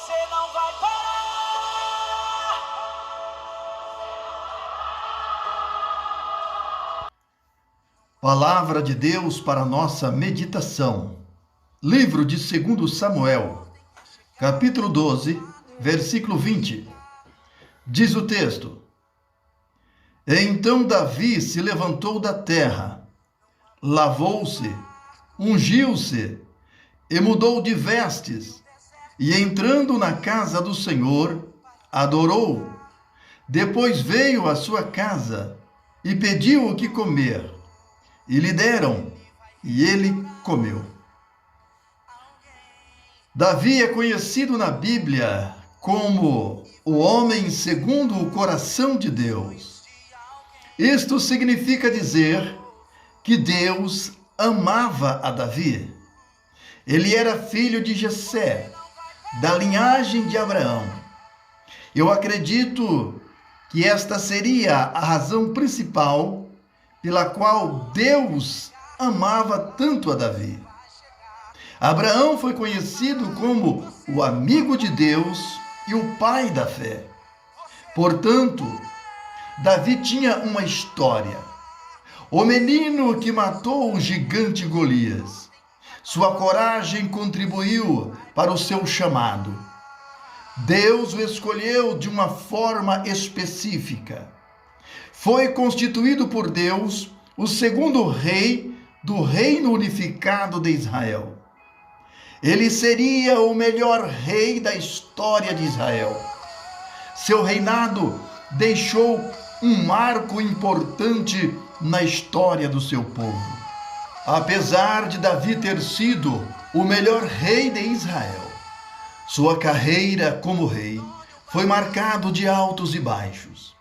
você não vai parar. Palavra de Deus para nossa meditação. Livro de 2 Samuel, capítulo 12, versículo 20. Diz o texto: Então Davi se levantou da terra, lavou-se, ungiu-se e mudou de vestes, e entrando na casa do Senhor, adorou. Depois veio à sua casa e pediu o que comer, e lhe deram, e ele comeu. Davi é conhecido na Bíblia como o homem segundo o coração de Deus. Isto significa dizer que Deus amava a Davi. Ele era filho de Jessé, da linhagem de Abraão. Eu acredito que esta seria a razão principal pela qual Deus amava tanto a Davi. Abraão foi conhecido como o amigo de Deus e o pai da fé. Portanto, Davi tinha uma história. O menino que matou o gigante Golias. Sua coragem contribuiu para o seu chamado. Deus o escolheu de uma forma específica. Foi constituído por Deus o segundo rei do reino unificado de Israel. Ele seria o melhor rei da história de Israel. Seu reinado deixou um marco importante na história do seu povo. Apesar de Davi ter sido o melhor rei de Israel, sua carreira como rei foi marcada de altos e baixos.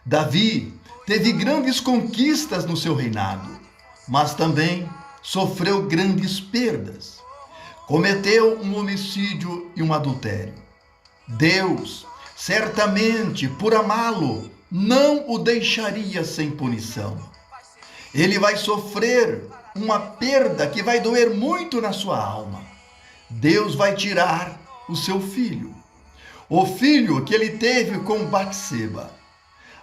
Davi teve grandes conquistas no seu reinado, mas também sofreu grandes perdas. Cometeu um homicídio e um adultério. Deus, certamente por amá-lo, não o deixaria sem punição. Ele vai sofrer uma perda que vai doer muito na sua alma. Deus vai tirar o seu filho, o filho que ele teve com Batseba.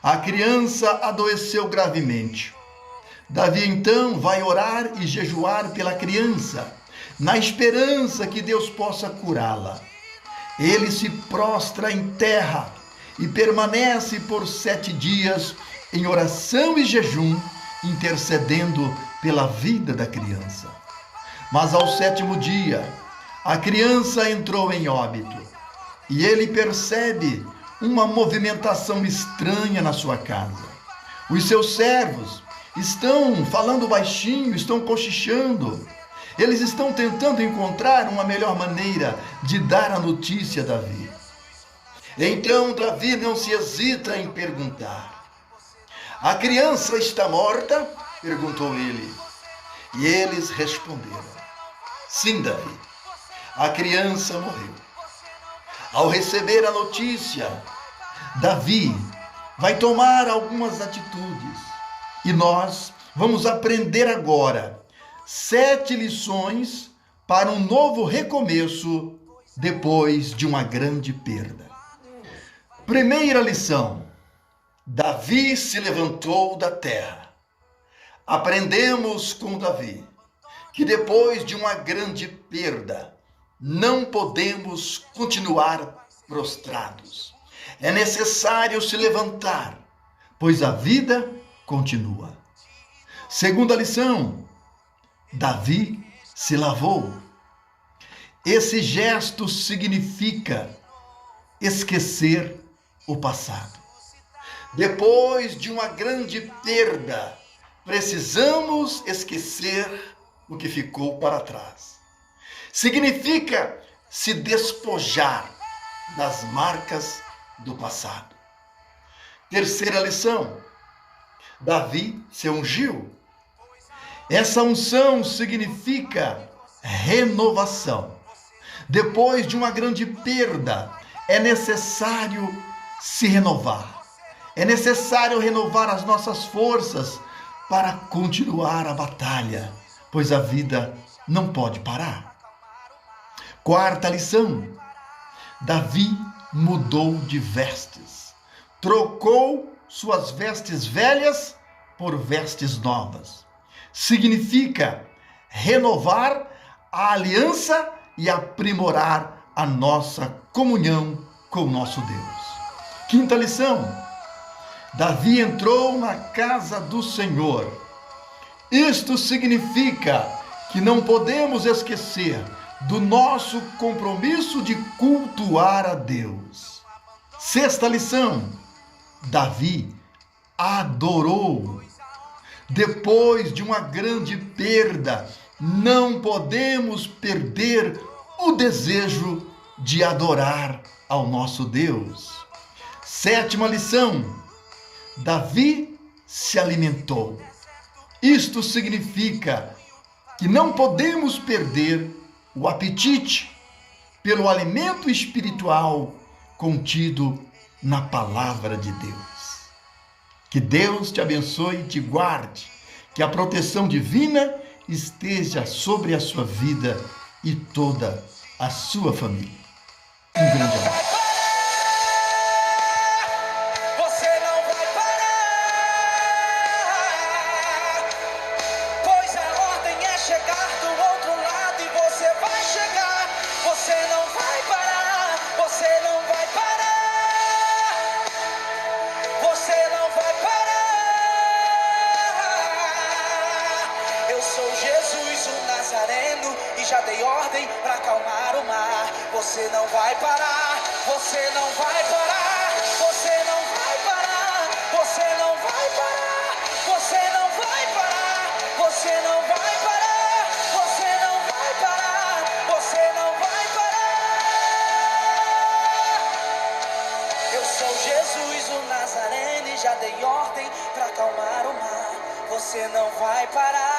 A criança adoeceu gravemente. Davi então vai orar e jejuar pela criança, na esperança que Deus possa curá-la. Ele se prostra em terra e permanece por 7 dias em oração e jejum, intercedendo pela vida da criança. Mas ao 7º dia, a criança entrou em óbito e ele percebe uma movimentação estranha na sua casa. Os seus servos estão falando baixinho, estão cochichando. Eles estão tentando encontrar uma melhor maneira de dar a notícia a Davi. Então Davi não se hesita em perguntar: a criança está morta? Perguntou ele. E eles responderam: sim, Davi, a criança morreu. Ao receber a notícia, Davi vai tomar algumas atitudes. E nós vamos aprender agora 7 lições para um novo recomeço depois de uma grande perda. Primeira lição: Davi se levantou da terra. Aprendemos com Davi que depois de uma grande perda, não podemos continuar prostrados. É necessário se levantar, pois a vida continua. Segunda lição: Davi se lavou. Esse gesto significa esquecer o passado. Depois de uma grande perda, precisamos esquecer o que ficou para trás. Significa se despojar das marcas do passado. Terceira lição: Davi se ungiu. Essa unção significa renovação. Depois de uma grande perda, é necessário se renovar. É necessário renovar as nossas forças para continuar a batalha, pois a vida não pode parar. Quarta lição: Davi mudou de vestes, trocou suas vestes velhas por vestes novas. Significa renovar a aliança e aprimorar a nossa comunhão com o nosso Deus. Quinta lição: Davi entrou na casa do Senhor. Isto significa que não podemos esquecer do nosso compromisso de cultuar a Deus. Sexta lição: Davi adorou. Depois de uma grande perda, não podemos perder o desejo de adorar ao nosso Deus. Sétima lição: Davi se alimentou. Isto significa que não podemos perder o apetite pelo alimento espiritual contido na palavra de Deus. Que Deus te abençoe e te guarde, que a proteção divina esteja sobre a sua vida e toda a sua família. Um grande abraço. Você não vai parar, pois a ordem é chegar do outro lado e você vai chegar. Você não vai parar, você não vai parar, você não vai parar. Eu sou Jesus, o Nazareno, e já dei ordem para acalmar o mar. Você não vai parar, você não vai parar, você não vai parar, você não vai parar, você não vai parar, você não vai parar, você não vai parar, você não vai parar. Eu sou Jesus, o Nazareno, e já dei ordem para acalmar o mar. Você não vai parar.